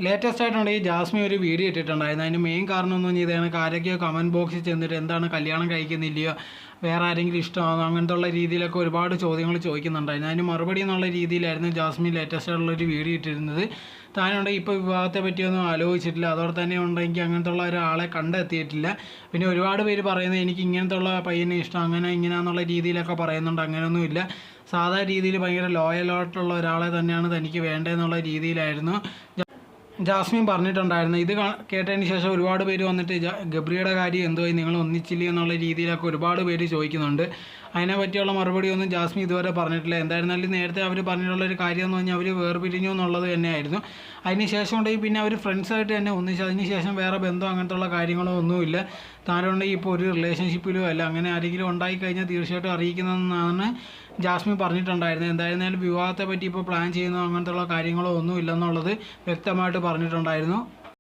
Latest ആയിട്ടുണ്ടെങ്കിൽ Jasmine ഒരു video ഇട്ടിട്ടുണ്ടായിരുന്നു. അതിന് മെയിൻ കാരണം എന്ന് പറഞ്ഞാൽ ഇതാണ്, ആരൊക്കെയോ കമൻറ്റ് ബോക്സിൽ ചെന്നിട്ട് എന്താണ് കല്യാണം കഴിക്കുന്നില്ലയോ, വേറെ ആരെങ്കിലും ഇഷ്ടമാണോ, അങ്ങനത്തെ ഉള്ള രീതിയിലൊക്കെ ഒരുപാട് ചോദ്യങ്ങൾ ചോദിക്കുന്നുണ്ടായിരുന്നു. അതിന് മറുപടി എന്നുള്ള രീതിയിലായിരുന്നു ജാസ്മിൻ ലേറ്റസ്റ്റ് ആയിട്ടുള്ളൊരു വീഡിയോ ഇട്ടിരുന്നത്. താനുണ്ടെങ്കിൽ ഇപ്പോൾ വിവാഹത്തെ പറ്റിയൊന്നും ആലോചിച്ചിട്ടില്ല, അതോടെ തന്നെ ഉണ്ടെങ്കിൽ അങ്ങനത്തെ ഉള്ള ഒരാളെ കണ്ടെത്തിയിട്ടില്ല. പിന്നെ ഒരുപാട് പേര് പറയുന്നത് എനിക്ക് ഇങ്ങനത്തെ ഉള്ള പയ്യനെ ഇഷ്ടം, അങ്ങനെ ഇങ്ങനെയാണെന്നുള്ള രീതിയിലൊക്കെ പറയുന്നുണ്ട്. അങ്ങനെയൊന്നുമില്ല, സാധാ രീതിയിൽ ഭയങ്കര ലോയലായിട്ടുള്ള ഒരാളെ തന്നെയാണ് തനിക്ക് വേണ്ടതെന്നുള്ള രീതിയിലായിരുന്നു ജാസ്മിൻ പറഞ്ഞിട്ടുണ്ടായിരുന്നു. ഇത് കേട്ടതിന് ശേഷം ഒരുപാട് പേര് വന്നിട്ട് ഗബ്രിയുടെ കാര്യം എന്തോ നിങ്ങൾ ഒന്നിച്ചില്ല എന്നുള്ള രീതിയിലൊക്കെ ഒരുപാട് പേര് ചോദിക്കുന്നുണ്ട്. അതിനെ പറ്റിയുള്ള മറുപടി ഒന്നും ജാസ്മിൻ ഇതുവരെ പറഞ്ഞിട്ടില്ല. എന്തായിരുന്നാലും നേരത്തെ അവർ പറഞ്ഞിട്ടുള്ളൊരു കാര്യം എന്ന് പറഞ്ഞാൽ അവർ വേർപിരിഞ്ഞു എന്നുള്ളത് തന്നെയായിരുന്നു. അതിന് ശേഷം ഉണ്ടെങ്കിൽ പിന്നെ അവർ ഫ്രണ്ട്സായിട്ട് തന്നെ ഒന്നിച്ചു. അതിന് ശേഷം വേറെ ബന്ധം അങ്ങനത്തെ ഉള്ള കാര്യങ്ങളോ ഒന്നുമില്ല. താനുണ്ടെങ്കിൽ ഇപ്പോൾ ഒരു റിലേഷൻഷിപ്പിലോ അല്ല, അങ്ങനെ ആരെങ്കിലും ഉണ്ടായിക്കഴിഞ്ഞാൽ തീർച്ചയായിട്ടും അറിയിക്കുന്നതെന്നാണ് ജാസ്മിൻ പറഞ്ഞിട്ടുണ്ടായിരുന്നത്. എന്തായിരുന്നാലും വിവാഹത്തെ പറ്റി ഇപ്പോൾ പ്ലാൻ ചെയ്യുന്നോ അങ്ങനത്തെ ഉള്ള കാര്യങ്ങളോ ഒന്നും ഇല്ലെന്നുള്ളത് വ്യക്തമായിട്ട് പറഞ്ഞിട്ടുണ്ടായിരുന്നു.